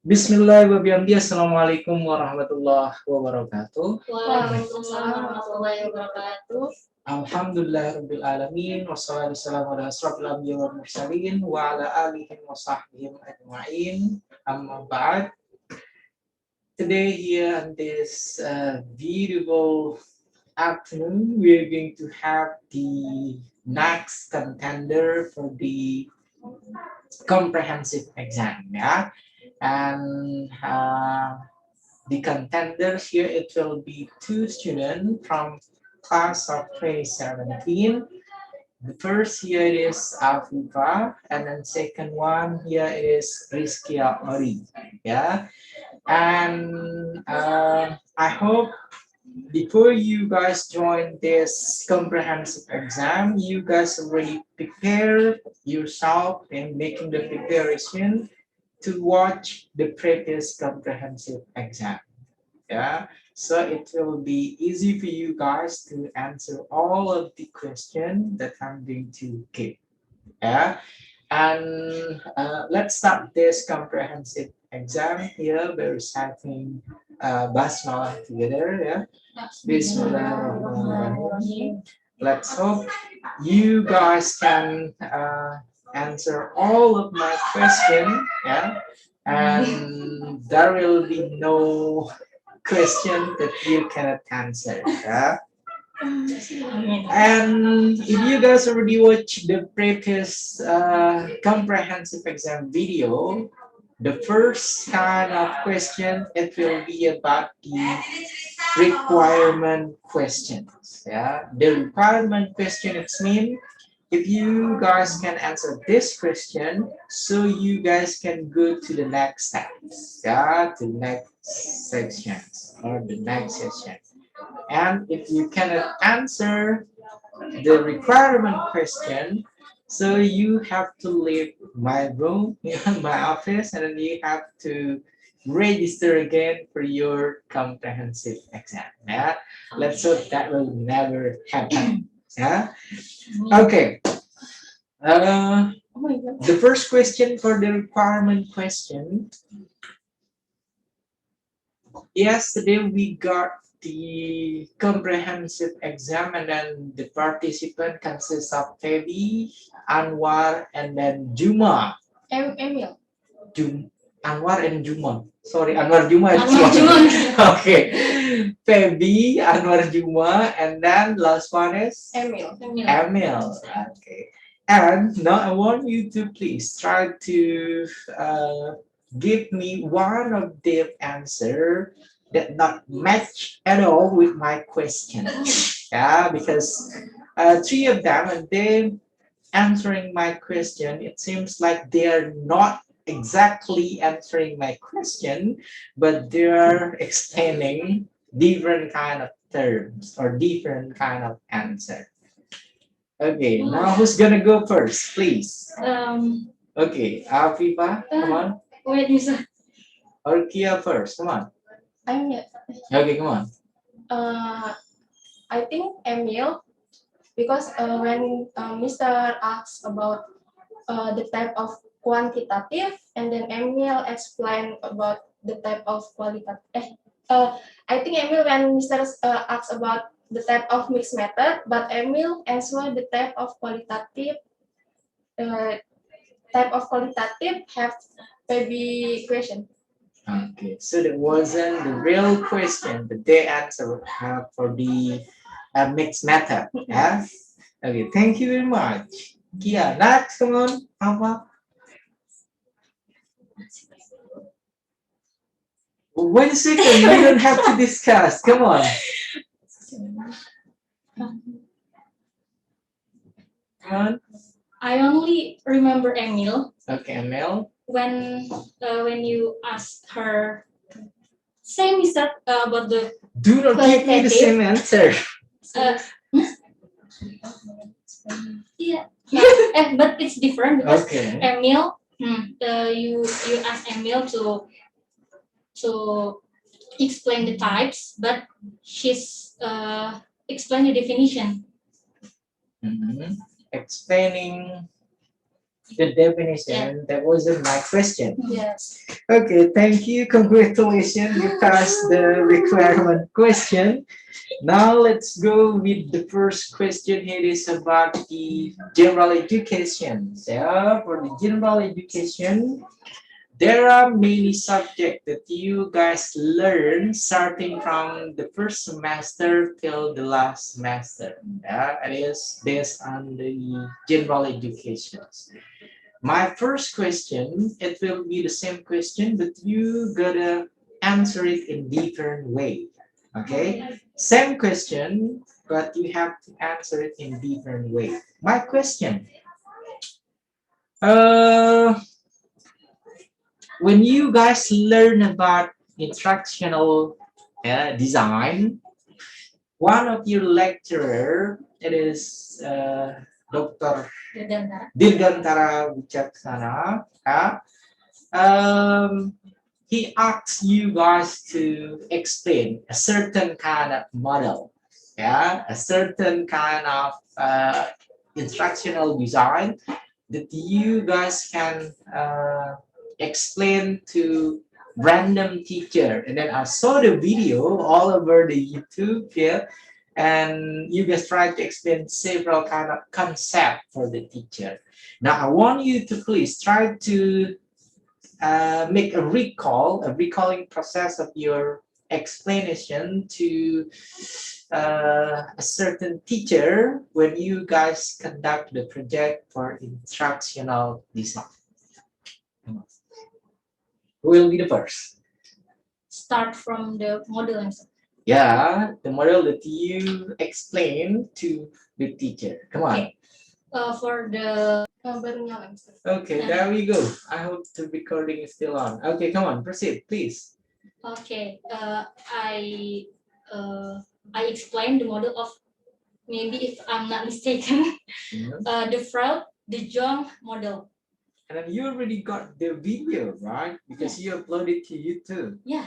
Bismillahirrahmanirrahim. Assalamualaikum warahmatullahi wabarakatuh. Waalaikumsalam warahmatullahi wabarakatuh. Alhamdulillahirabbil alamin wassalatu wassalamu ala asyrofil anbiya'i wal mursalin wa ala alihi wa sahbihi ajma'in. Amma ba'd. Today here on this beautiful afternoon, we are going to have the next contender for the comprehensive exam, yeah. And the contenders here, it will be two students from class of 2017. The first here is Afifah, and then second one here is Rizkia Ori. Yeah, and I hope before you guys join this comprehensive exam, you guys already prepare yourself in making the preparation to watch the previous comprehensive exam. Yeah, so it will be easy for you guys to answer all of the questions that I'm going to give. Yeah, and let's start this comprehensive exam here by reciting basmalah together. Yeah, Bismillahirrahmanirrahim. Let's hope you guys can answer all of my questions. Yeah, and there will be no question that you cannot answer. Yeah. And if you guys already watched the previous comprehensive exam video, the first kind of question, it will be about the requirement questions. Yeah, the requirement question, it's mean if you guys can answer this question, so you guys can go to the next steps. Yeah, to the next sections or the next session. And if you cannot answer the requirement question, so you have to leave my room, my office, and then you have to register again for your comprehensive exam. Yeah, let's hope that will never happen. Yeah. Okay. The first question for the requirement question. Yesterday we got the comprehensive exam, and then the participant consists of Febi, Anwar, and then Juma. Emil. Anwar and Juma. Sorry, Anwar Juma. Anwar Juma. Okay. Febi, Anwar Juma, and then last one is Emil. Emil. Okay. And now I want you to please try to give me one of their answer that not match at all with my question. Yeah, because three of them and they answering my question, it seems like they're not exactly answering my question, but they're explaining different kind of terms or different kind of answer. Okay, now who's gonna go first, please? Okay, Afifah, come on. Wait, Misa. Or Kia first, come on. Emil. Okay, come on. I think Emil, because when Mr. asks about the type of quantitative, and then Emil explained about the type of qualitative. I think Emil when Mr. asks about the type of mixed method, but Emil answer the type of qualitative. Type of qualitative have maybe question. Okay, so that wasn't the real question, but they answer for the mixed method. Yeah. Okay, thank you very much. Kia, next, come on. Alpha. Wait a second, we don't have to discuss. Come on. Come on. I only remember Emil. Okay, Emil. When you ask her, same is that about the Do not give me the same answer. Yeah, but it's different because Okay. Emil, you ask Emil to explain the types, but she's explain the definition. Explaining The definition, that wasn't my question. Yes. Okay, thank you. Congratulations. You passed the requirement question. Now let's go with the first question. It is about the general education. So for the general education, there are many subjects that you guys learn starting from the first semester till the last semester. Yeah, it is based on the general education. My first question, it will be the same question, but you gotta answer it in different way. Okay? Same question, but you have to answer it in different way. My question, uh, when you guys learn about instructional design, one of your lecturer, it is Dr. Dirgantara Wicaksana, um, he asks you guys to explain a certain kind of model, a certain kind of instructional design that you guys can explain to random teacher. And then I saw the video all over the YouTube here, and you guys try to explain several kind of concept for the teacher. Now I want you to please try to make a recalling process of your explanation to a certain teacher when you guys conduct the project for instructional design. Who will be the first? Start from the model. Yeah, the model that you explain to the teacher. Come on. Okay. For the Okay, there we go. I hope the recording is still on. Okay, come on, proceed, please. Okay. I explained the model of, maybe if I'm not mistaken, the Freud de Jong model. And then you already got the video, right? Because you uploaded to YouTube. Yeah.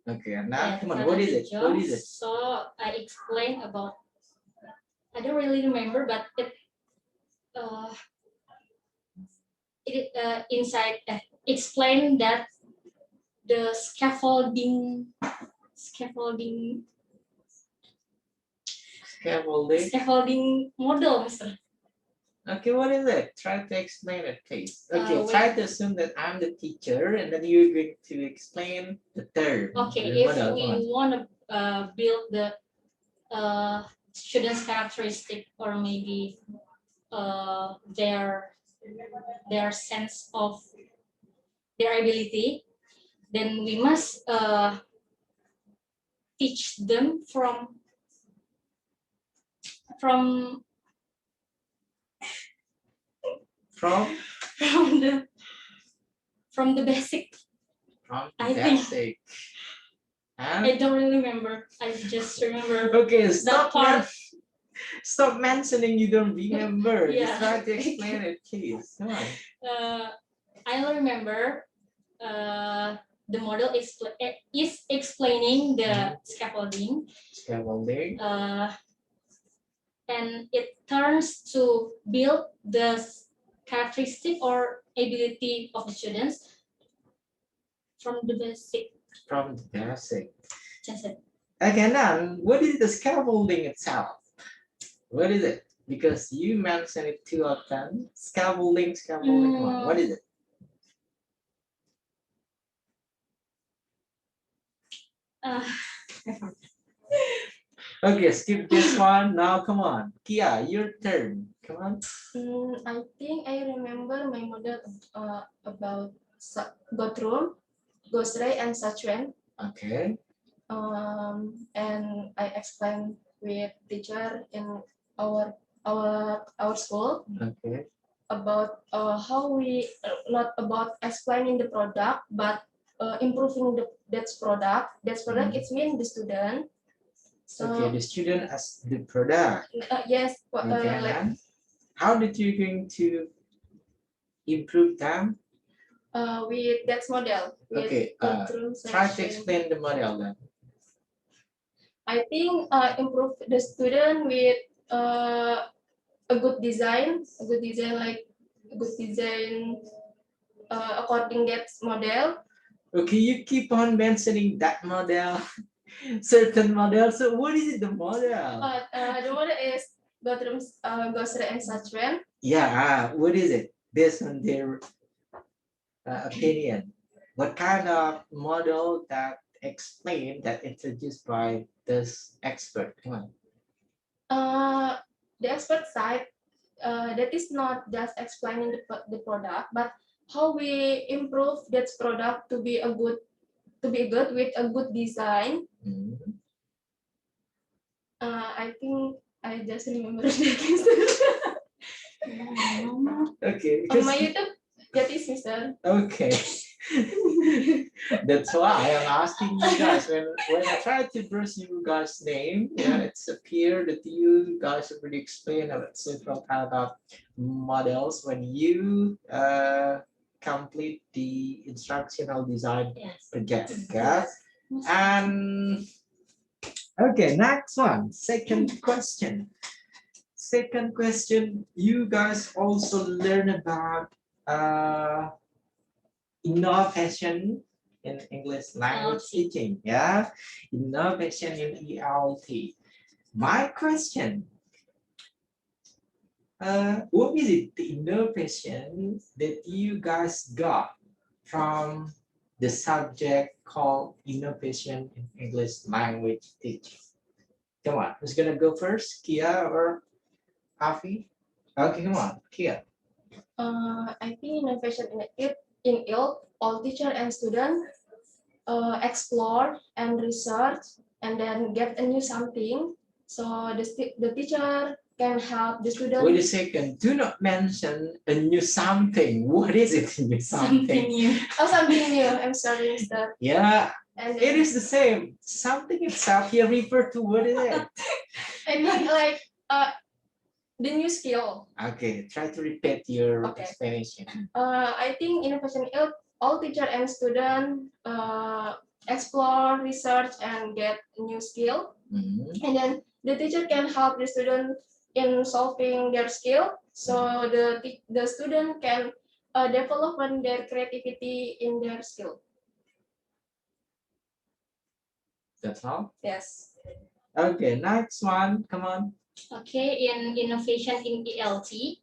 Okay, and now come on, what is it? What is it? So I explained about, I don't really remember, but inside explain that the scaffolding model, Mr. Okay, what is it? Try to explain it, please. Okay, Wait. try to assume that I'm the teacher, and then you're going to explain the term. Okay, the if model. we want to build the students' characteristic, or maybe their sense of their ability, then we must teach them from the basic. From I the think. basic. I don't really remember. I just remember. Okay, stop mentioning you don't remember. Yeah. Just try to explain it, please. Come on. I remember the model is explaining the scaffolding. And it turns to build the characteristic or ability of the students from the basic. Just it. Okay, now, what is the scaffolding itself? What is it? Because you mentioned it too often. Scaffolding, come on. What is it? Okay, skip this one. Now, come on. Kia, your turn. Come on. I think I remember my model about Gottrum, Gosray, and Sachuen. Okay. And I explained with teacher in our school. Okay. About how we not about explaining the product, but improving that product. That product, it means the student. So, okay, the student as the product. Yes. Okay, like, how did you going to improve them? With that model. Okay. Try to explain the model then. I think improve the student with a good design like good design according that model. Okay, you keep on mentioning that model, certain model. So what is it, the model? The model is grocery and such when. Yeah, what is it? Based on their opinion, what kind of model that explained that introduced by this expert? Come on. The expert side that is not just explaining the product, but how we improve that product to be good with a good design. Mhm. I think I just remember that. Okay, On my because YouTube, that is Mr. okay. That's why I'm asking you guys. When I try to brush you guys' name, yeah, it's appear that you guys already explained about several kind of models when you complete the instructional design project. Yeah? And okay, next one. Second question. Second question. You guys also learn about innovation in English language teaching, yeah, innovation in ELT. My question, what is it, the innovation that you guys got from the subject called innovation in English language teaching? Come on, who's gonna go first, Kia or Afi? Okay, come on, Kia. I think innovation in ILT, all teacher and student explore and research and then get a new something. So the teacher can help the student. Wait a second. Do not mention a new something. What is it, a new something? new. Oh, something new. I'm sorry, Mr. Yeah, And it is the same. Something itself here refer to what is it? I mean like the new skill. Okay, try to repeat your Okay. explanation. I think innovation ILT, all teacher and student explore, research, and get new skill. Mhm. And then the teacher can help the student in solving their skill. So the student can develop their creativity in their skill. That's all? Yes. Okay, next one. Come on. Okay, in innovation in ELT,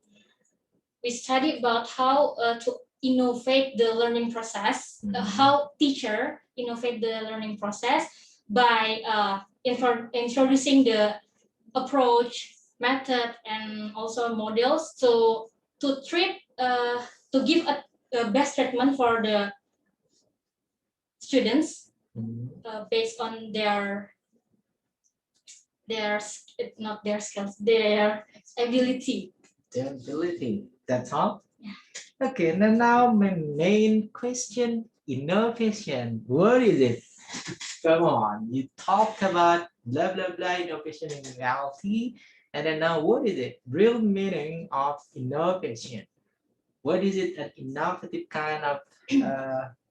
we study about how to innovate the learning process, how teacher innovate the learning process by introducing the approach, method, and also models to treat to give a best treatment for the students based on their not their skills, their ability. Their ability. That's all? Yeah. Okay, and then now my main question, innovation. What is it? Come on, you talked about blah blah blah innovation in reality, and then now what is it? Real meaning of innovation. What is it? An innovative kind of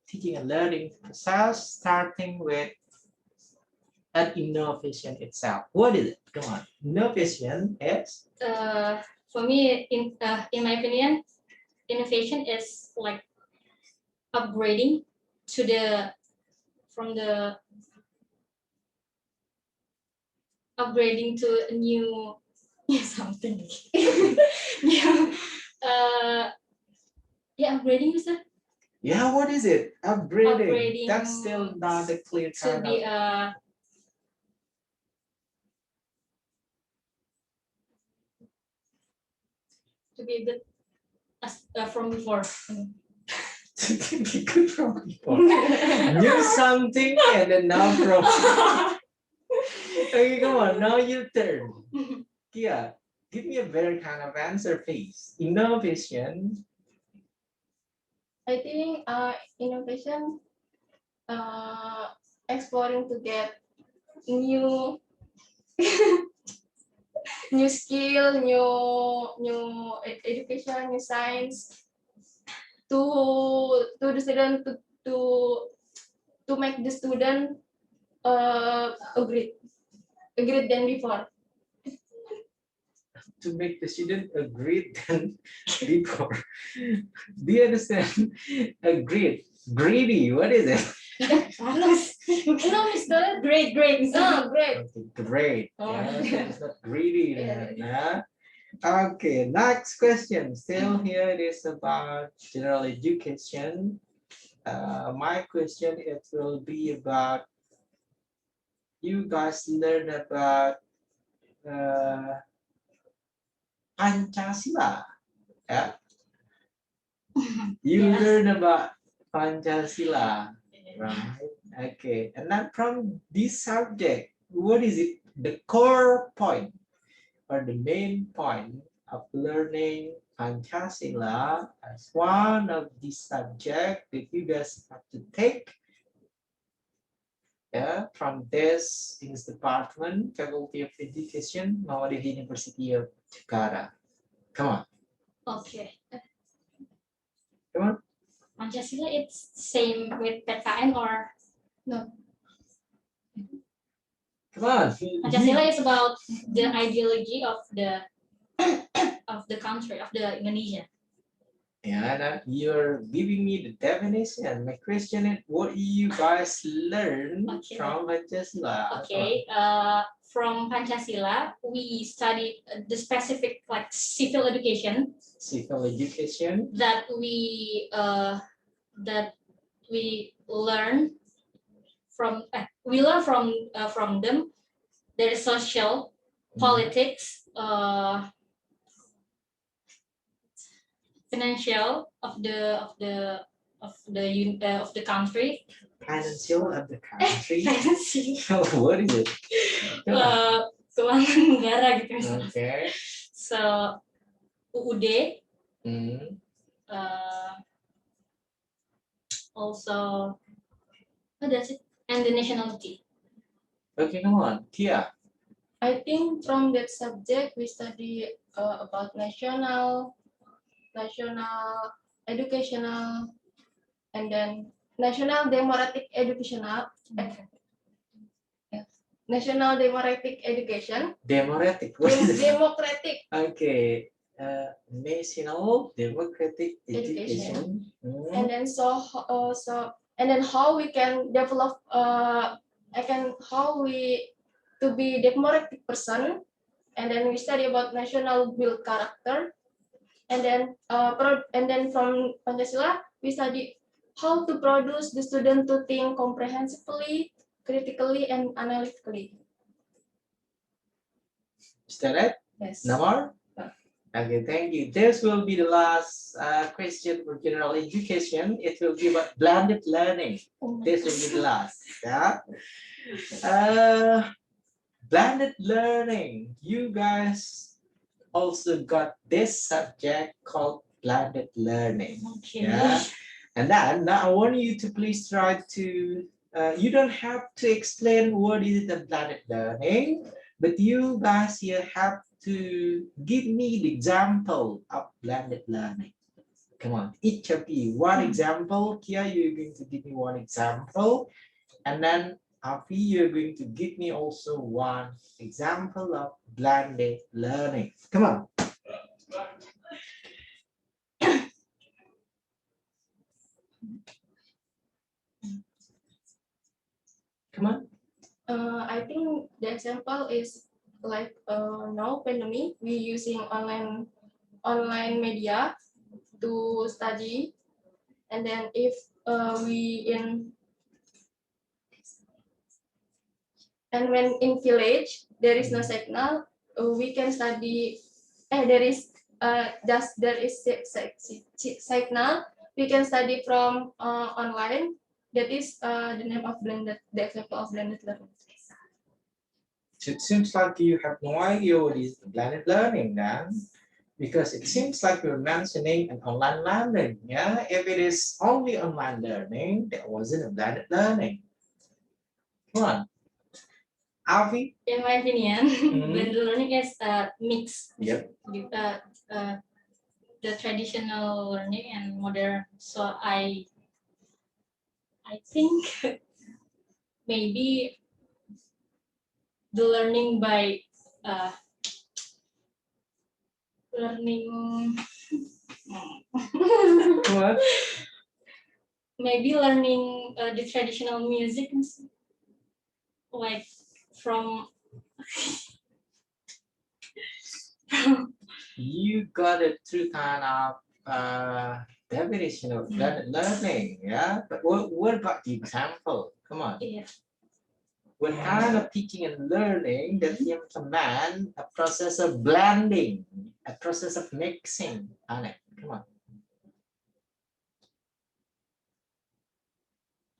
teaching and learning process, starting with an innovation itself. What is it? Come on, innovation is. For me, in my opinion, innovation is like upgrading to the from the upgrading to a new something. Yeah, yeah, upgrading, Mister. Yeah, what is it? Upgrading. Upgrading That's still not a clear To kind be of. to be good as from before. To be good from before. Knew something and then now from. Okay, come on, now your turn. Kia, give me a better kind of answer, please. Innovation. I think innovation exploring to get new new skill, new education, new science to the student to to make the student a great than before. to make the student agreed than before. Do you understand? Agreed. Greedy. What is it? No, Mr. Great, great. No, great. Okay, great. Oh. Yeah, so it's not greedy then. Yeah. Okay, next question. Still here it is about general education. My question it will be about you guys learn about Pancasila. Yeah, you Yes. learn about Pancasila, right? Okay, and then from this subject, what is it? The core point or the main point of learning Pancasila as one of the subject that you guys have to take, yeah, from this in this department, Faculty of Education, Muhammadiyah University of Jakarta. Come on, Okay. come on. Pancasila, it's same with PKN or No. Come on. Pancasila is about the ideology of the country of the Indonesia. Yeah, now you're giving me the definition. My question is, what you guys learn Okay. from Pancasila? Okay. From Pancasila, we studied the specific like civil education Civil education. that we learn from them. There is social, politics, financial of the country. Financial of the country. Financial, What is it? Come on. keuangan negara gitu misalnya. Okay. So UUD, Hmm. also that's it, and the nationality. Okay, come on. Tia. I think from that subject we study about national, educational, and then national democratic educational, national democratic education, Democratic. What is it? democratic, Okay. National Democratic Education. Education. Hmm. and then and then how we can develop how we to be democratic person, and then we study about national build character, and then from Pancasila we study how to produce the student to think comprehensively, critically, and analytically. Is that it? Yes. No more? Okay, thank you. This will be the last question for general education. It will be about blended learning. This will be the last. Yeah. Blended learning. You guys also got this subject called blended learning. Okay. Yeah. And then now I want you to please try to. You don't have to explain what is the blended learning, but you guys here have to give me the example of blended learning. Come on, each of you, one example. Kia, you're going to give me one example. And then Afi, you're going to give me also one example of blended learning. Come on. Come on. I think the example is like now pandemic we using online media to study, and then if when in village there is no signal, we can study. There is signal. We can study from online. That is the example of blended learning. It seems like you have no idea what is blended learning then, because it seems like you're mentioning an online learning. Yeah, if it is only online learning, that wasn't a blended learning. Come on, Avi. In my opinion, blended learning is a mix. Yep. The traditional learning and modern. So I think maybe the learning by learning What? maybe learning the traditional music, like from You got it through kind of definition of learning, yeah. But what about the example? Come on. yeah. What kind of teaching and learning that implement a process of blending, a process of mixing on it? Come on.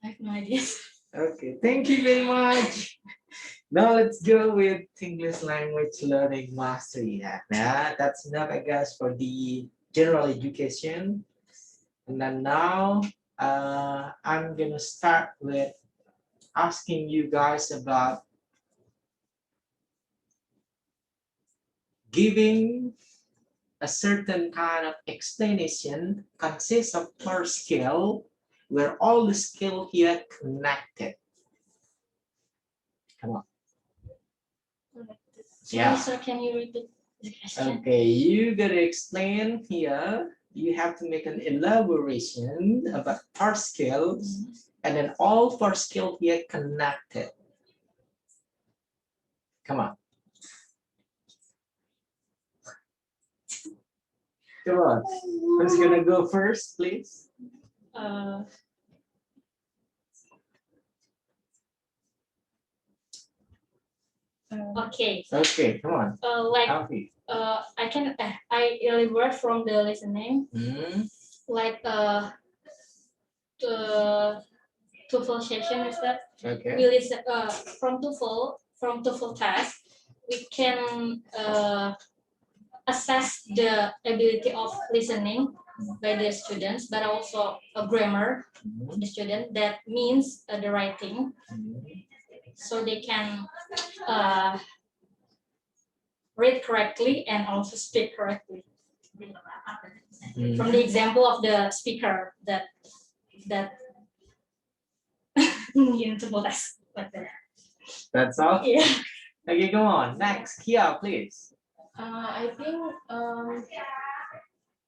I have no idea. Okay, thank you very much. Now let's go with English language learning mastery. Yeah, that's enough, I guess, for the general education. And then now I'm gonna start with asking you guys about giving a certain kind of explanation consists of per skill, where all the skill here connected. Come on. Sorry, Yeah. sir, can you repeat the question? Okay, you gotta explain here. You have to make an elaboration about per skills, and then all per skill here connected. Come on. Come on. Who's gonna go first, please? Okay. Okay, come on. Like Alfie. I elaborate from the listening, like the TOEFL session is that Okay. we listen from TOEFL test we can assess the ability of listening by the students, but also a grammar the student, that means the writing, so they can read correctly and also speak correctly. From the example of the speaker that in TOEFL test, like that. That's all? Yeah. Okay, go on. Next, Kia, please. I think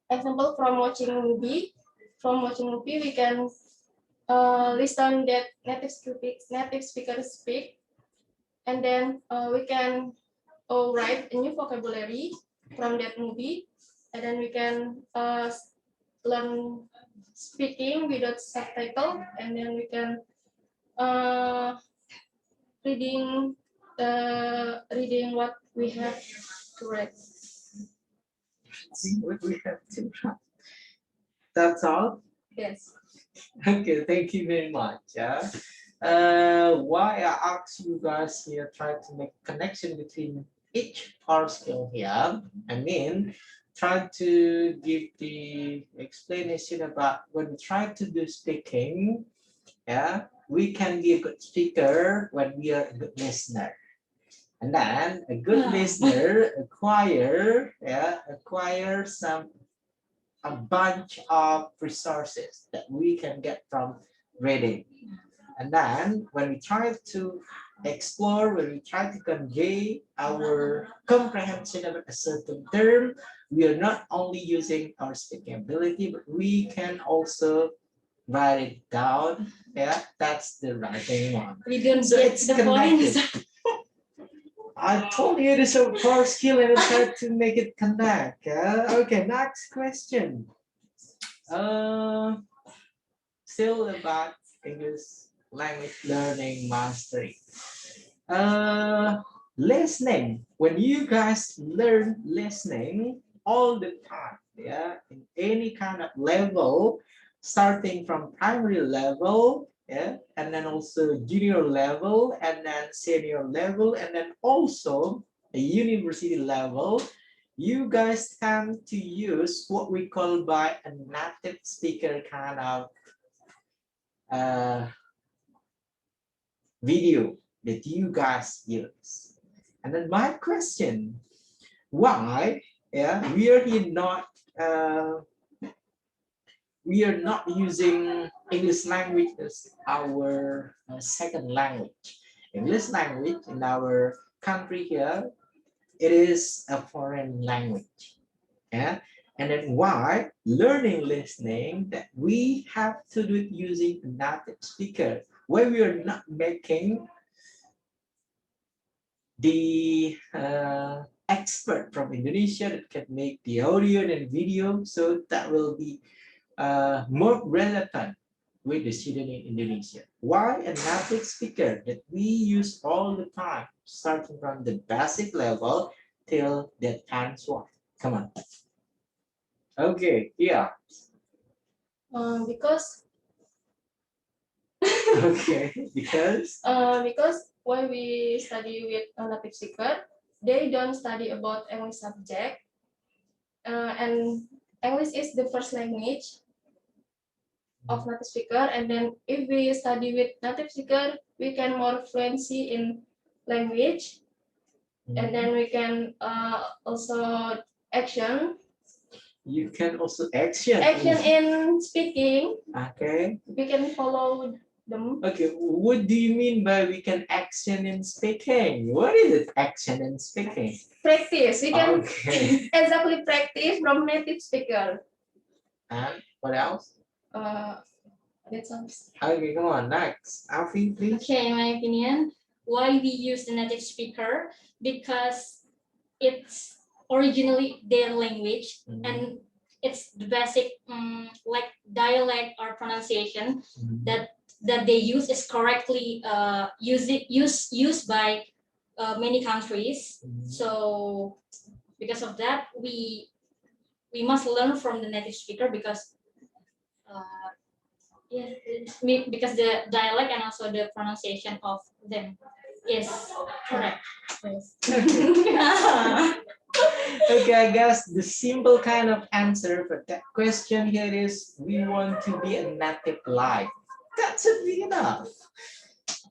example from watching movie. From watching movie, we can listen that native speakers speak, and then we can write a new vocabulary from that movie, and then we can learn speaking without subtitle, and then we can reading what we have to read. See what we have to try. That's all? Yes. Okay, thank you very much. Yeah. Why I asked you guys here, try to make connection between each part skill here. I mean, try to give the explanation about when we try to do speaking. Yeah, we can be a good speaker when we are a good listener. And then a good listener acquire a bunch of resources that we can get from reading. And then when we try to explore, when we try to convey our comprehension of a certain term, we are not only using our speaking ability, but we can also write it down. Yeah, that's the writing one. We don't So get it's the connected. points. I told you it is a core skill and I tried to make it connect. Yeah? Okay, next question. Still about English language learning mastery. Listening. When you guys learn listening all the time, yeah, in any kind of level, starting from primary level, yeah, and then also junior level, and then senior level, and then also a university level, you guys tend to use what we call by a native speaker kind of video that you guys use. And then my question, why we are here not using English language as our second language. English language in our country here, it is a foreign language. Yeah. And then why learning listening that we have to do it using a native speaker, where we are not making the expert from Indonesia that can make the audio and video, so that will be more relevant with the student in Indonesia. Why a native speaker that we use all the time, starting from the basic level till the advanced one? Come on. Okay, yeah. Because Okay, because when we study with a native speaker, they don't study about English subject, and English is the first language of native speaker. And then if we study with native speaker, we can more fluency in language, and then we can also action you can also action. in speaking. Okay. We can follow them. Okay, what do you mean by we can action in speaking? What is it, action in speaking? Practice. We can Okay. exactly practice from native speaker. And what else? That's all. Okay, come on, next. Afi, please. Okay, in my opinion, why we use the native speaker? Because it's originally their language and it's the basic like dialect or pronunciation that they use is correctly used by many countries. So because of that, we must learn from the native speaker because because the dialect and also the pronunciation of them is correct. Yes. Okay, I guess the simple kind of answer for that question here is we want to be a native life. That should be enough.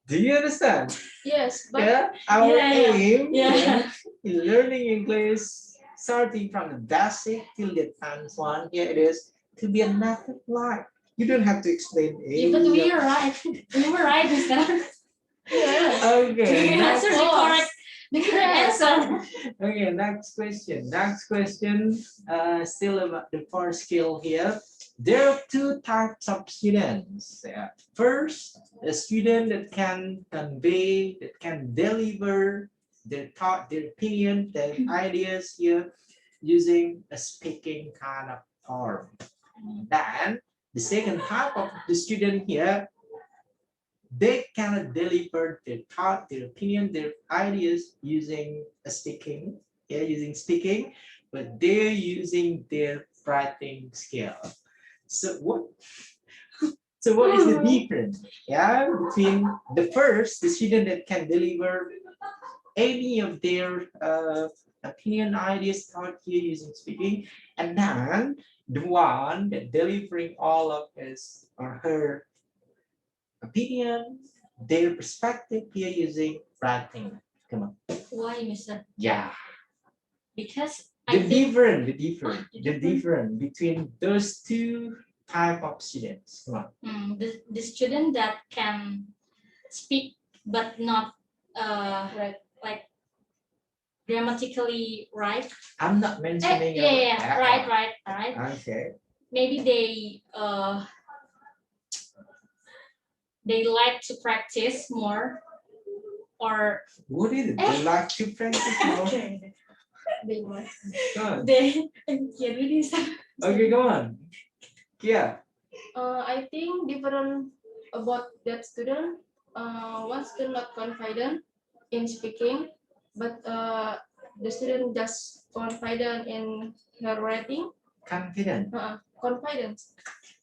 Do you understand? Yes, but Yeah, our Yeah, aim yeah. in learning English, starting from the basic till the advanced one, here it is to be a native life. You don't have to explain Yeah, but we are right. We were right, Mister. yes. Okay, We next, answered the correct answer. okay, next question. Next question, still about the four skill here. There are two types of students. First, a student that can convey, that can deliver their thought, their opinion, their ideas here using a speaking kind of form. Then the second type of the student here, they cannot deliver their thought, their opinion, their ideas using a speaking, using speaking, but they're using their writing skill. So what is the difference? Yeah, between the first, the student that can deliver any of their opinion, ideas, thought here using speaking, and then the one that delivering all of his or her opinion, their perspective here using writing. Come on. Why, Mister? Yeah. Because The I think difference between those two type of students. Come on. the student that can speak but not like grammatically right. I'm not mentioning Yeah, right. Okay. Maybe they like to practice more, or What is it? They like to practice more. They must. Go on. they yeah, really. Okay, go on. Yeah. I think different about that student. One student not confident in speaking, but the student just confident in her writing. Confident. Confidence.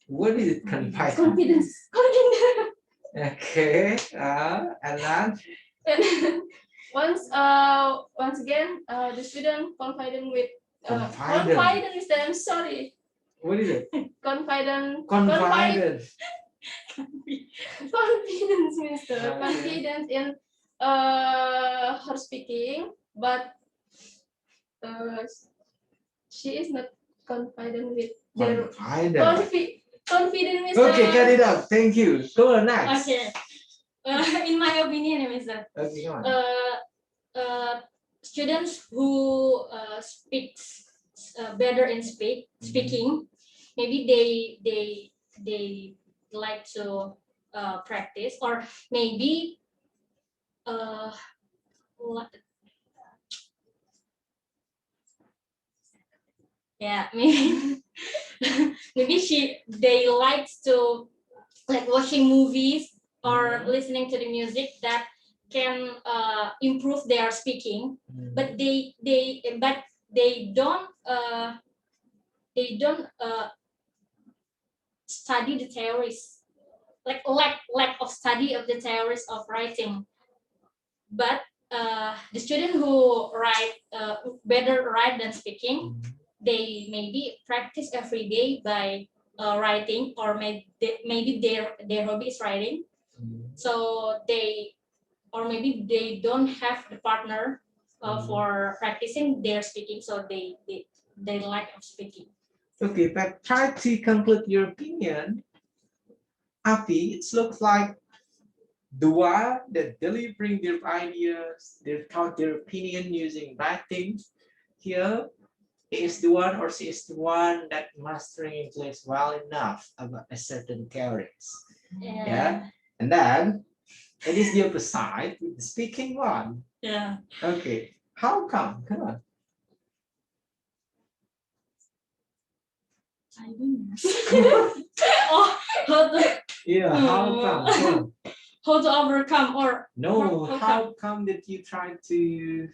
What is it? Confident. Confidence. Confidence. Okay. And then. And once again, the student confident with Confident. confidence. I'm sorry. What is it? Confident. Confident. Confidence, Mister. Okay. Confidence in her speaking, but she is not confident with their Confident. confident, Mister. Okay, cut it out. Thank you. Go on next. Okay. In my opinion, Mister. Okay, go on. Students who speaks better in speaking. Maybe they like to practice, or maybe yeah, maybe maybe they like to like watching movies or listening to the music that can improve their speaking, but they don't study the theories, like lack of study of the theories of writing. But the student who write better write than speaking, they maybe practice every day by writing, or maybe their hobby is writing. So maybe they don't have the partner for practicing their speaking, so they lack of speaking. Okay, but try to conclude your opinion. Afi, it looks like the one that delivering their ideas, their opinion using writing here is the one, or she is the one that mastering English well enough about a certain theories. Yeah. And then it is the other side with the speaking one. Yeah. Okay. How come? Come on. I don't know. Oh, Yeah, how come? Come on. How to overcome, or no, how come that you try to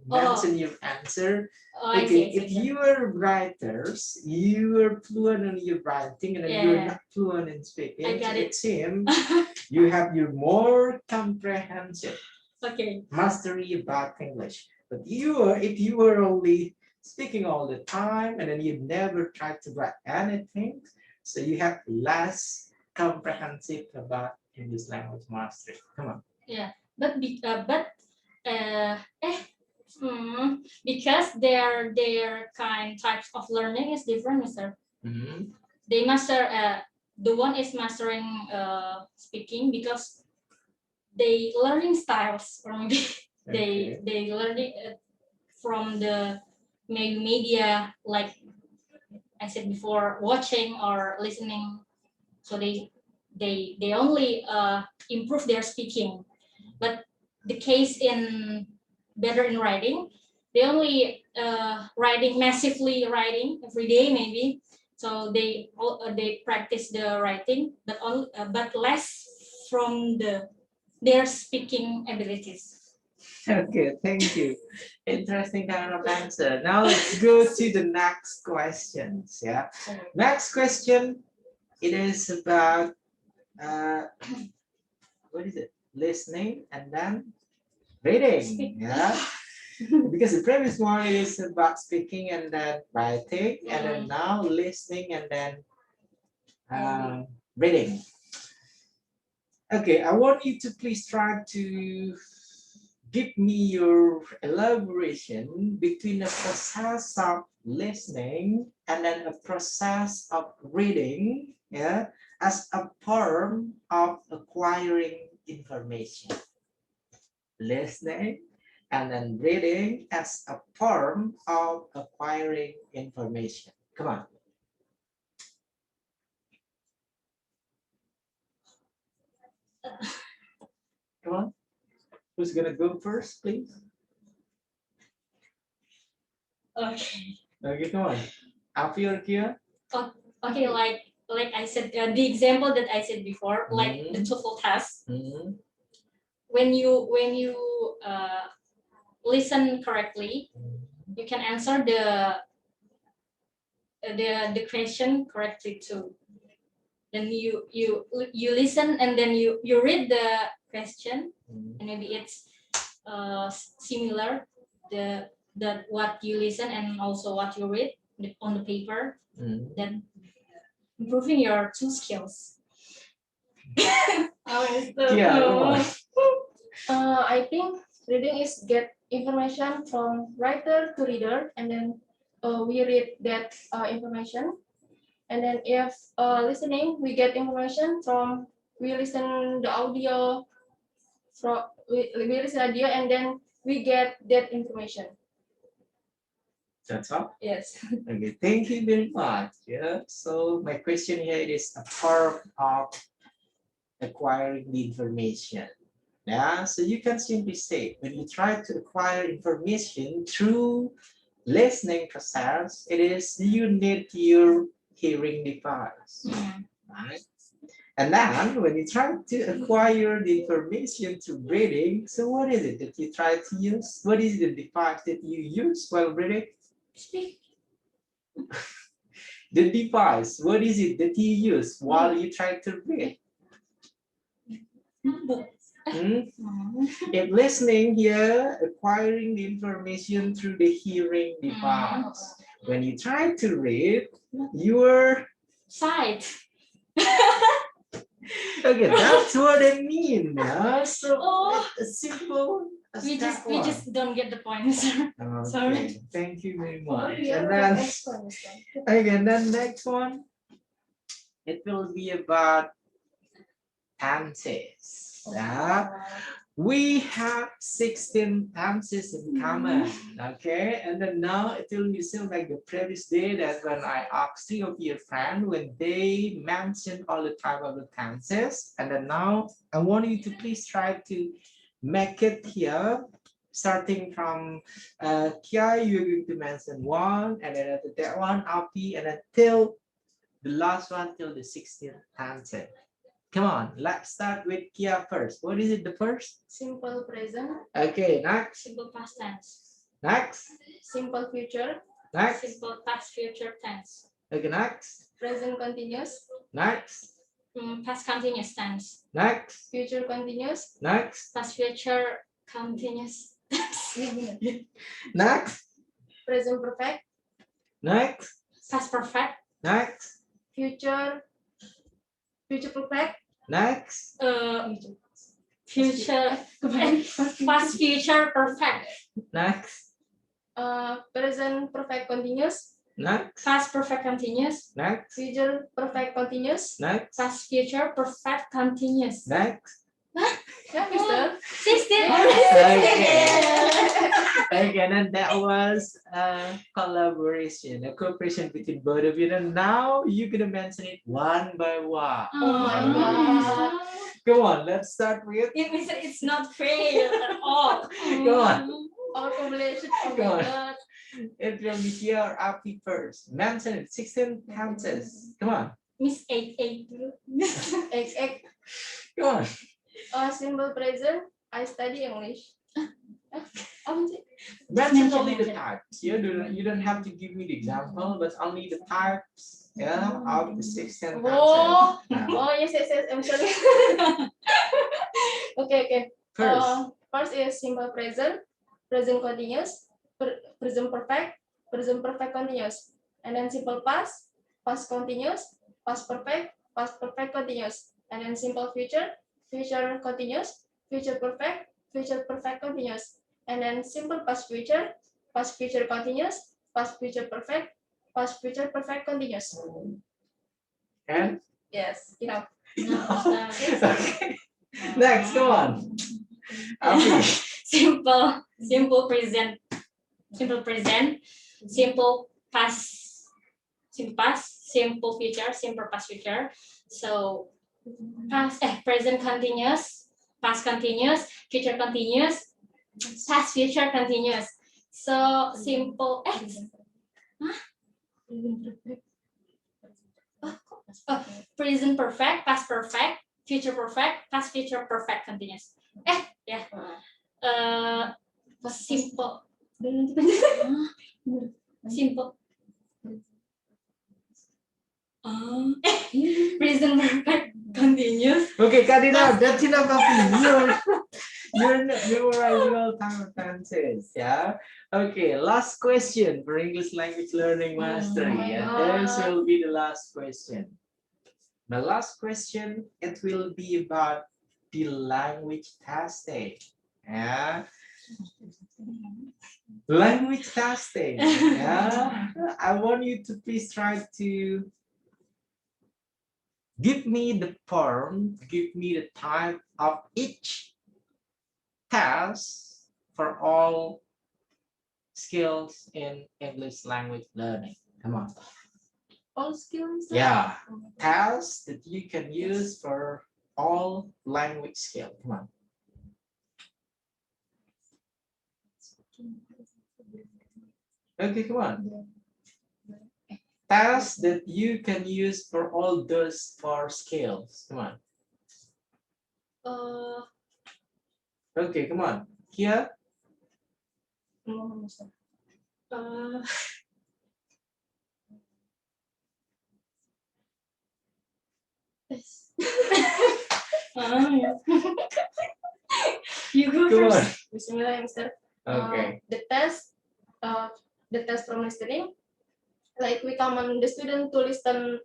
mention your answer? Okay, if you are writers, you are fluent in your writing, and then you're not fluent in speaking. It seems you have your more comprehensive mastery about English. But if you are only speaking all the time, and then you've never tried to write anything, so you have less comprehensive about English language mastery. Come on. Yeah, because their types of learning is different, Mister. They master the one is mastering speaking because they learning styles, or maybe they learning from the media, like I said before, watching or listening. So they only improve their speaking. But the case in better in writing, they only writing massively, writing every day maybe. So they practice the writing, but less from their speaking abilities. Okay, thank you. Interesting kind of answer. Now let's go to the next questions. Yeah. Next question. It is about what is it? Listening and then reading. Yeah. Because the previous one is about speaking and then writing, and then now listening and then reading. Okay, I want you to please try to give me your elaboration between a process of listening and then a process of reading, yeah, as a form of acquiring information. Listening and then reading as a form of acquiring information. Come on. Come on. Who's gonna go first, please? Okay. Okay, come on. Afi or Kia? Okay, like I said, the example that I said before, like the TOEFL test. When you listen correctly, you can answer the question correctly too. Then you listen, and then you read the question, and maybe it's similar that what you listen and also what you read on the paper. Then improving your two skills. I think reading is get information from writer to reader, and then we read that information. And then if listening, we get information from, we listen the audio, we listen audio, and then we get that information. That's all. Yes. Okay, thank you very much. Yeah. So my question here is a part of acquiring the information. Yeah. So you can simply say when you try to acquire information through listening process, it is you need your hearing device. Right? And then when you try to acquire the information through reading, so what is it that you try to use? What is the device that you use while reading? Speak. The device, what is it that you use while you try to read? Book. Hmm? If listening here, acquiring the information through the hearing device. When you try to read, your Sight. okay, that's what I mean. Yeah? So Oh. it's simple. as We that just one. don't get the point, sir. Okay, Sorry. thank you very Oh, much. yeah, And then next one is done. again, then next one, it will be about tenses. Yeah. We have 16 tenses in common. Okay, and then now it will be still like the previous day that when I asked 3 of your friends when they mentioned all the type of the tenses, and then now I want you to please try to make it here. Starting from Kia, you're going to mention one, and then after that one, Api, and then till the last one till the 16th tense. Come on, let's start with Kia first. What is it, the first? Simple present, Okay, next, Simple past tense. next, simple future, next. Simple past future tense. Okay, next, present continuous, next, Past continuous tense. next, future continuous, next, Past future continuous tense. next, present perfect, next, Past perfect. next, future perfect, next, Future past future perfect. next, present perfect continuous, next, Past perfect continuous. next, future perfect continuous. next, Past future perfect continuous. next. Yeah, Mister. 16. Again, and that was a collaboration, a cooperation between both of you. And now you're gonna mention it one by one. Oh my God. Come on, let's start with. It means that it's not fair at all. Go on. All combination. Oh Go my on. God. It will be here Api first. Mention it 16 tenses. Come on. Miss 8. X. Come on. Simple present. I study English. Apa sih? Mention only the mention. types. You don't have to give me the example, but only the types, yeah, of the 16 tenses. Oh, Now, oh yes. I'm sorry. Okay. first, First is simple present, present continuous, present perfect continuous, and then simple past, past continuous, past perfect continuous, and then simple future, future continuous, future perfect continuous, and then simple past future continuous, past future perfect continuous. and Yes, you know. okay. Next, go on. Api. Simple present, simple past, simple future, simple past future. So present continuous, past continuous, future continuous, past future continuous. So simple present perfect, past perfect, future perfect, past future perfect continuous. Yeah. Simple. Simple. Present perfect continuous. Okay, cut it out. That's enough, Api. You're memorizing all time of tenses, yeah? Okay, last question for English language learning mastery. my And God. this will be the last question. The last question, it will be about the language testing. Yeah. Language testing. Yeah. I want you to please try to give me the form, give me the type of each task for all skills in English language learning? Come on. All skills. Yeah. Tasks that you can use for all language skill. Come on. Okay, come on. Tasks that you can use for all those four skills. Come on. Okay, come on. Here. You go Come on. first. Bismillah, Mister. Okay. The test from listening, like we command the student to listen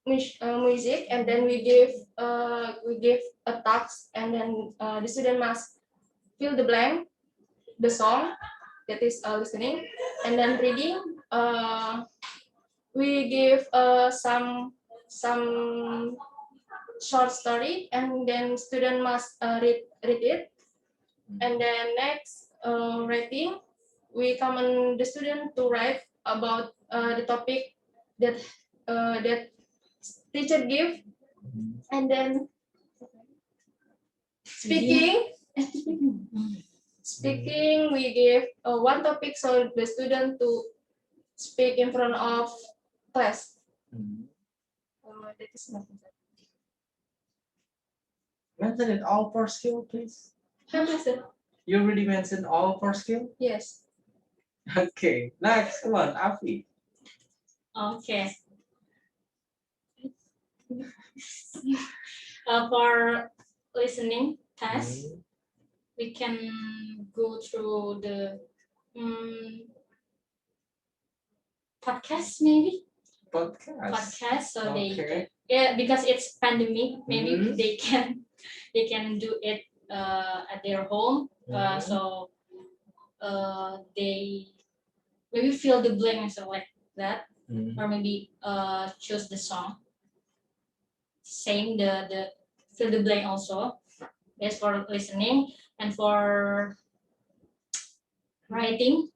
music, and then we give a task, and then the student must fill the blank, the song that is listening, and then reading. We give some short story, and then student must read it, and then next writing, we command the student to write about the topic that that teacher give, and then speaking. Speaking, we give one topic so the student to speak in front of class. That is not. Mention it all four skill, please. You already mentioned all four skill? Yes. Okay, next, come on, Afi. Okay. For listening test, we can go through the podcast maybe. Podcast, so Okay. yeah, because it's pandemic, maybe Mhm. they can do it at their home. Mhm. So they maybe fill the blank and stuff like that, or maybe choose the song. Same the fill the blank also. That's for listening, and for writing.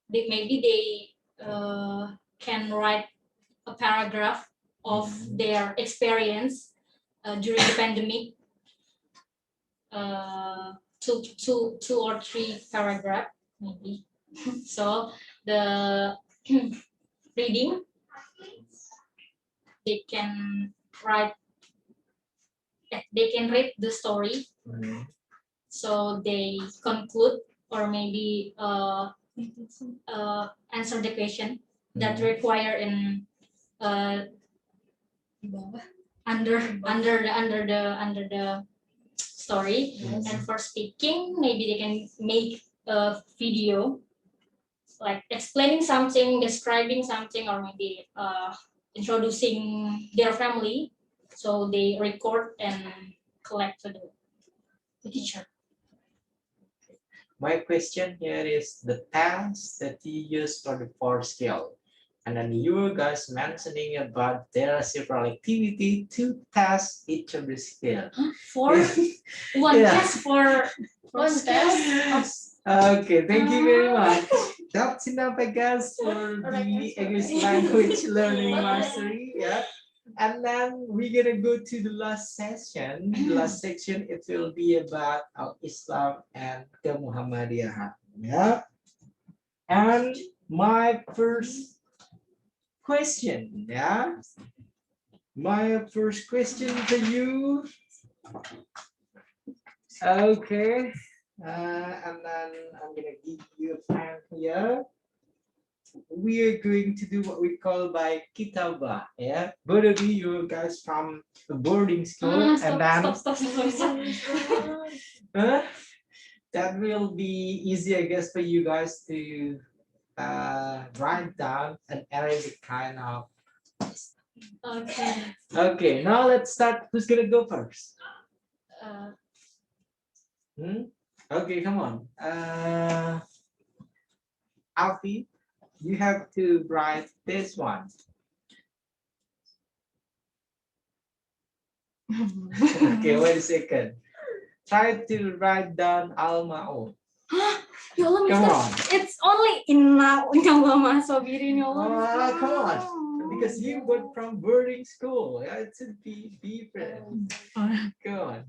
Maybe they can write a paragraph of their experience during the pandemic. Two or three paragraph maybe. So the reading, they can write. They can read the story. So they conclude, or maybe answer the question that require in under the story. And for speaking, maybe they can make a video like explaining something, describing something, or maybe introducing their family. So they record and collect to the teacher. My question here is the tasks that you use for the four skill. And then you guys mentioning about there are several activity to test each of the skill. For one Yeah. test for One skills. Okay, thank you very much. That's enough, I guess, for the English language learning mastery. Yeah. And then we're gonna go to the last session. The last section, it will be about Islam and the Muhammadiyah. Yeah. And my first question, yeah. My first question to you. Okay. And then I'm gonna give you a pen here. We are going to do what we call by kitabah. Yeah, both of you guys from a boarding school, and then Stop. that will be easy, I guess, for you guys to write down an Arabic kind of. Okay. Okay, now let's start. Who's gonna go first? Okay, come on. Alfie, you have to write this one. Okay, wait a second. Try to write down Al-Ma'un. Ya Allah, Come Mister, on. it's only nyawa masobirin ya Allah. Come on. Because you went from boarding school. Yeah, it should be different. Come on.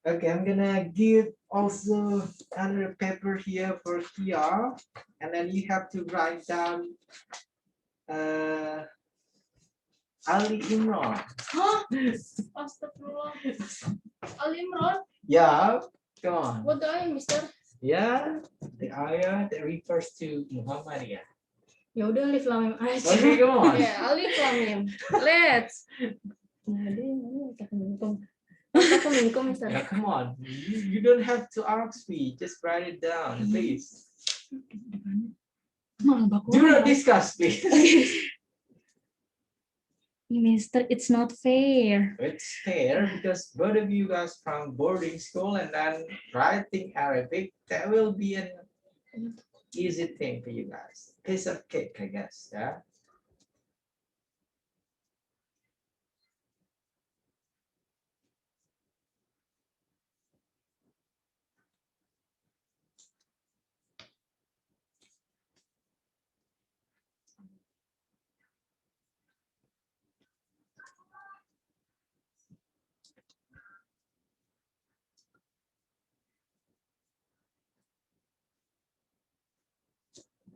Okay, I'm gonna give also another paper here for Kia, and then you have to write down Ali Imran. Huh? Astagfirullah. Ali Imran? Yeah, come on. What the ayah, Mister? Yeah, the ayah that refers to Muhammadiyah. Ya udah Alif Lam Mim aja. Okay, come on. Yeah, Alif Lam Mim. Let's. Mister. Yeah, come on. You don't have to ask me. Just write it down, please. Malah baku. Do not discuss, please. Mister, it's not fair. It's fair because both of you guys from boarding school and then writing Arabic, that will be an easy thing for you guys. Piece of cake, I guess. Yeah.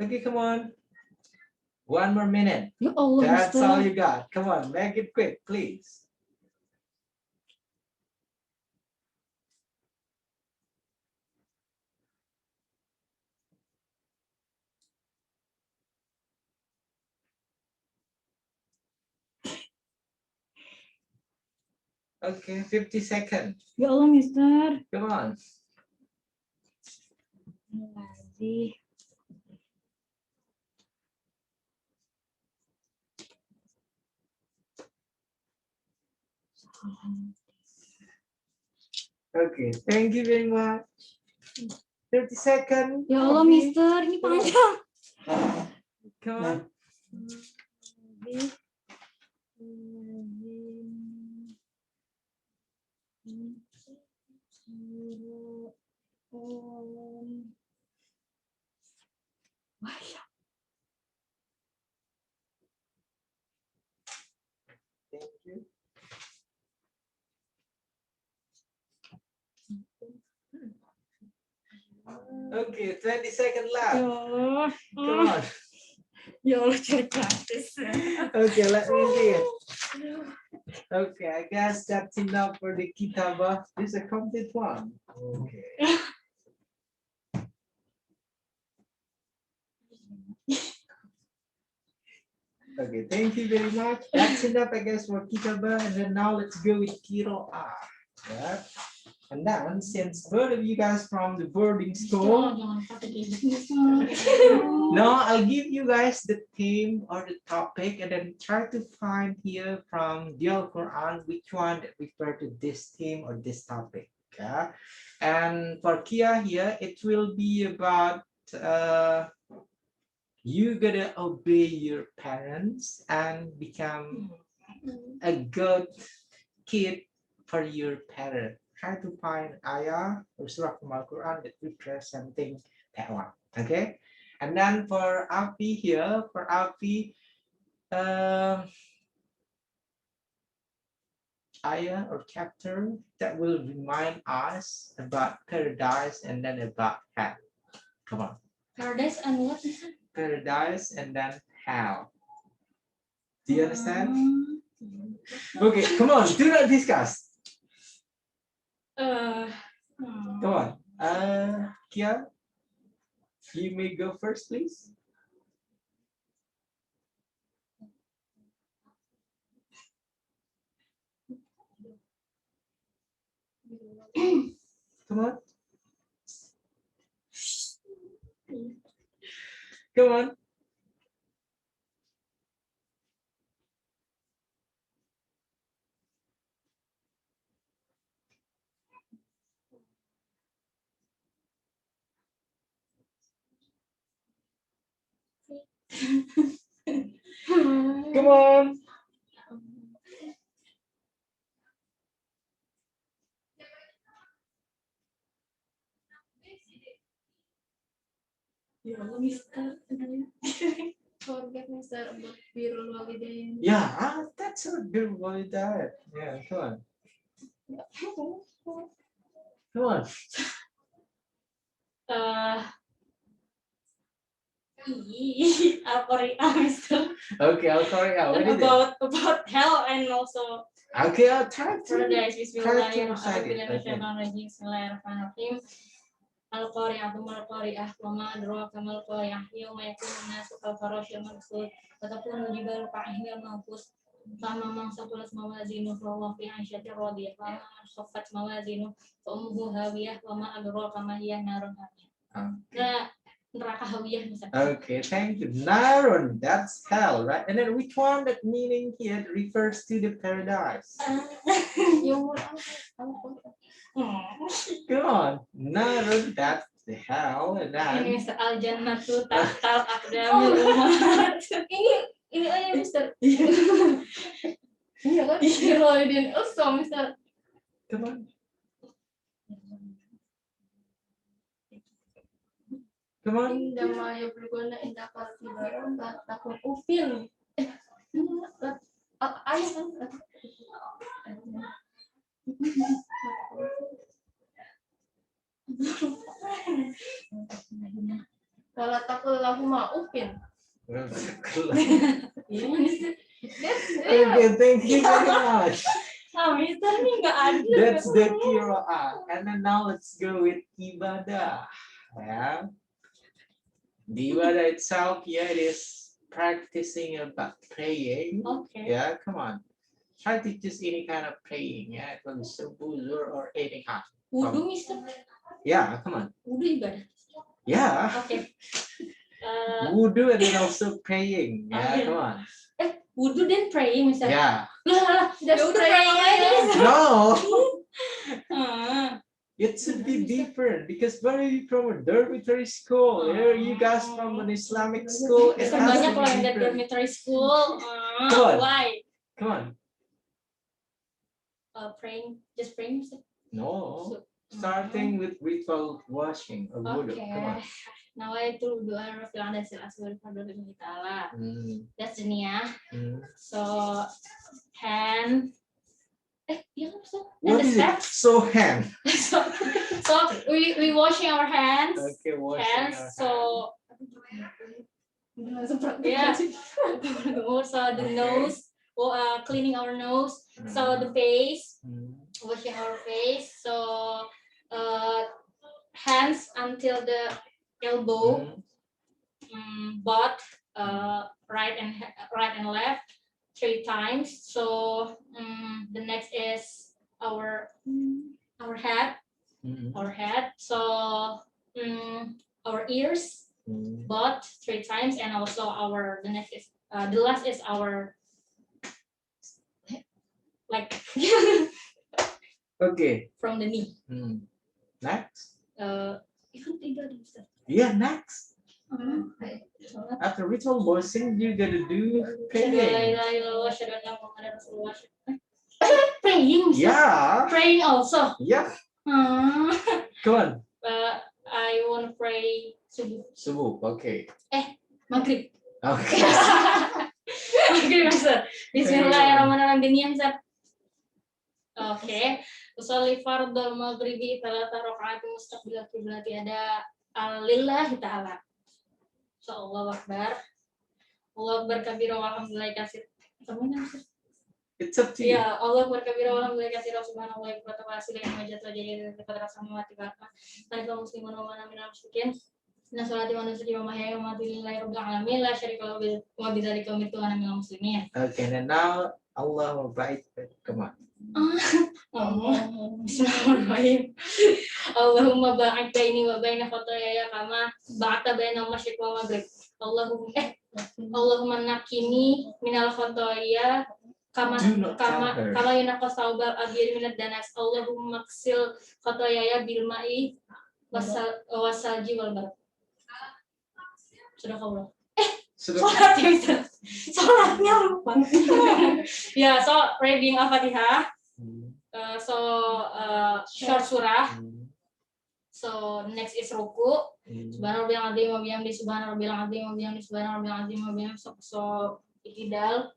Okay, come on. One more minute. Ya Allah, That's Mister. all you got. Come on, make it quick, please. Okay, 50 seconds. Ya Allah, Mister. Come on. Lagi. Okay, thank you very much. 30 seconds. Ya Allah, Mister, ini panjang. Come on. Thank you. Okay, 20 seconds Ya left. Allah. Come on. Ya Allah, cari gratis. Okay, let me read. Okay, I guess that's enough for the kitabah. This is a complete one. Okay. Okay, thank you very much. That's enough, I guess, for kitabah. And then now let's go with kiro'ah. Yeah. And then, since both of you guys from the boarding school, now I'll give you guys the theme or the topic and then try to find here from the Quran which one that refer to this theme or this topic. Okay? And for Kia here, it will be about you gotta obey your parents and become a good kid for your parent. Try to find ayah or surah from Al-Quran that representing that one. Okay? And then for Afi here, for Afi, ayah or chapter that will remind us about paradise and then about hell. Come on. Paradise and what? Paradise and then hell. Do you understand? Okay, come on, do not discuss. Come on. Kia, you may go first, please. Come on. Come on. Come on. Ya Allah, Mister. Forget Mister about birrul walidain. Yeah, that's a good boy dad. Yeah, come on. Come on. Al-Qari'ah, Mister. Okay, I'll carry out. What is it? About hell and also Okay, I'll try to. paradise. Try to recite it. Bismillahirrahmanirrahim. Bismillahirrahmanirrahim. Al-Qari'ah mal-Qari'ah wa ma adraka mal-Qari'ah yauma yakunu an-nasu kal-farashil mabthus wa takunu al-jibalu ka'ihil manfus fama man saqulat mawazinuhu fa huwa fi 'ishatin radiyah wa man khaffat mawazinuhu fa ummuhu hawiyah wa ma adraka ma hiya narun hamiyah. Neraka hawiyah misalnya. Okay, thank you. Narun, that's hell, right? And then which one that meaning here refers to the paradise? Yung Come on. Narun, that's the hell. And Ini then al-jannatu tahtal aqdamil ummahat. ini aja Mister. Iya kan? Birrul walidain also Mister. come on. Come on. Indama yabluguna indakal kibaran takun ufin. Ayah kan? Kalau takul lahuma ufin. Okay, thank you very much. Mister nih nggak adil. That's the qira'ah. And then now let's go with ibadah. Yeah. The ibadah itself, yeah, it is practicing about praying. Okay. Yeah, come on. Try to choose any kind of praying. Yeah, it will be subuh, zuhr, or any kind. Wudu, Mister. Yeah, come on. Wudu ibadah. Yeah. Oke. Wudu and then also praying. Yeah, Okay. come on. Wudu dan praying misalnya. Yeah. Ya udah praying aja. No. Ah. It should be different because when you from a dormitory school, here you guys from an Islamic school, it Mister has banyak to kalau be yang dari different. dormitory school. Come on. Why? Come on. Praying, just praying, Mister. No. Starting with ritual washing of wudu. Okay. Come on. Nawaitu doa rafil adasil aswar fadlillahi ta'ala. That's the niyyah. So hand. Iya kan Mister? What is it? So hand. So we washing our hands. Okay, washing Hands. our So yeah. So the nose. Cleaning our nose. So the face. Washing our face. So hands until the elbow. Butt. Right and left 3 times. So the next is our head. Our head. So our ears. Butt 3 times, and also the next is the last is our like Okay. from the knee. Next. Ikut ibadah Mister. Yeah, next. After ritual washing, you gotta do praying. Praying. Mister. Yeah. Praying also. Yeah. Come on. I want to pray subuh. Subuh. Okay. Maghrib. Okay. Maghrib Mister. Bismillahirrahmanirrahim. Binian Mister. Oke. Usolli fardal maghribi 3 rakaat mustaqbil qiblati ada lillahi ta'ala. So Allahu Akbar. Allahu Akbar kabira walhamdulillahi katsir. Semuanya Mister. It's up to you. Ya, Allah berkabir walhamdulillahi katsir subhanallahi wa bihamdihi wa majat wa jalil qadra samawati wal ardh. Tanpa muslimun wa man minal musyrikin. Inna sholati wa nusuki wa mahyaya wa mamati lillahi rabbil alamin la syarika lahu wa bidzalika umirtu wa ana minal muslimin. Okay, and now Allah baik. Come on. Bismillahirrahmanirrahim. Allahumma ba'id baini wa baina khotoyaya kama ba'ata baina masyriq wa maghrib. Allahumma nakini minal khotoya kama yunaqas saubal abyad minad danas. Allahumma ksil khotoyaya bil ma'i wasalji wal barad. Sudah Allah. Sholatnya lupa. Ya, so reading Al-Fatihah. So short surah. So next is ruku. Subhanallah azim wa bihamdi subhanallah azim wa bihamdi subhanallah azim wa bihamdi. So itidal.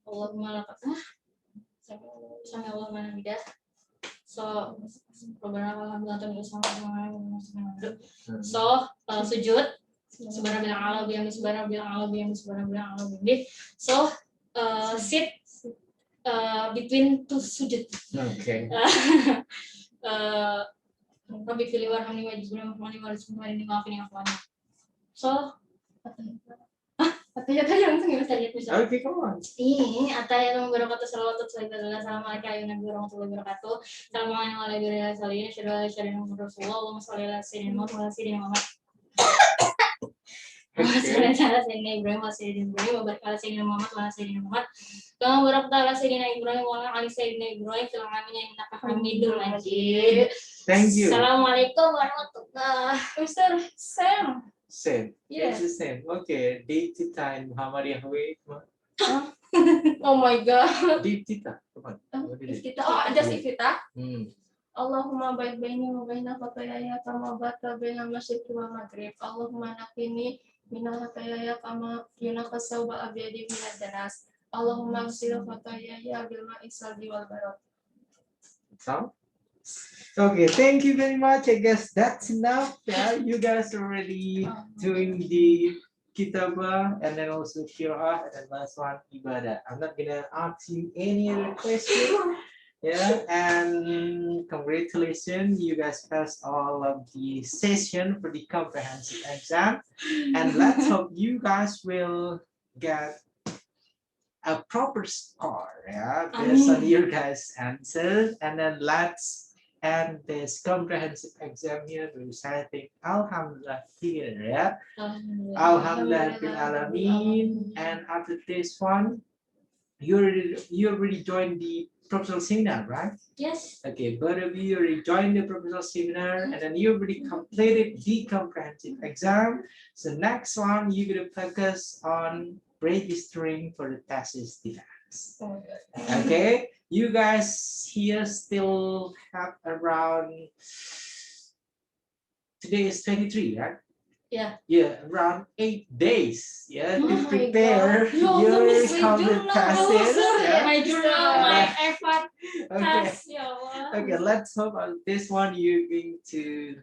Allahumma lakata. Sampai Allah mana bidah. So sujud. Subhanallah bihamdi subhanallah bihamdi subhanallah bihamdi. So sit between two sujud. Okay. Rabbi fili warhamni wajibna warhamni maafini afwani. So Ataya yang sing bisa bisa. Okay, come on. Ini ataya yang berkata salawat assalamualaikum warahmatullahi wabarakatuh. Assalamualaikum warahmatullahi wabarakatuh. Syarina Rasulullah Allahumma shalli ala sayyidina Muhammad. Sayyidina Ibrahim wa sayyidina Ibrahim wa barik ala sayyidina Muhammad wa ala sayyidina Muhammad. Kama barakta ala sayyidina Ibrahim wa ala ali sayyidina Ibrahim fil alamin innaka Hamidum Majid. Thank you. Assalamualaikum warahmatullahi wabarakatuh. Mr. Sam. Same. Yeah. It's the same. Okay. Date time Muhammadiyah way. Come on. Oh my god. Date kita. Come on. What is it? Just Afifah. Allahumma baik baini wa baina khatayaya kama bata baina masyriqi wal maghrib. Allahumma naqini minal khatayaya kama yunaqas sawba abyadi minad danas. Allahumma ghsil khatayaya bil ma'i salji wal barad. So? Okay, thank you very much. I guess that's enough. Yeah, you guys are already doing the kitabah and then also qira'ah and then last one ibadah. I'm not gonna ask you any other question. Yeah, and congratulations, you guys passed all of the session for the comprehensive exam. And let's hope you guys will get a proper score, yeah, based on your guys' answers. And then let's end this comprehensive exam here with reciting Alhamdulillah here, yeah. Alhamdulillah bil alamin. And after this one, you already joined the professional seminar, right? Yes. Okay, both of you already joined the professional seminar, and then you already completed the comprehensive exam. So next one, you're gonna focus on registering for the thesis defense. Okay, you guys here still have around, today is 23, right? Yeah. Yeah, around 8 days. Yeah, Oh to my prepare God. your My cover journal. thesis. Yeah. My journal, my effort, Okay. test, ya Allah. Okay, let's hope on this one you're going to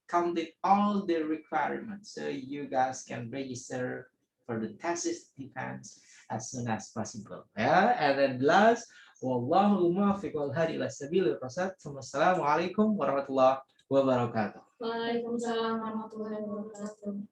complete all the requirements so you guys can register for the thesis defense as soon as possible. Yeah, and then last, wallahu muwaffiq wal hadi ila sabilir rasyad. Wassalamualaikum warahmatullahi wabarakatuh. Waalaikumsalam warahmatullahi wabarakatuh.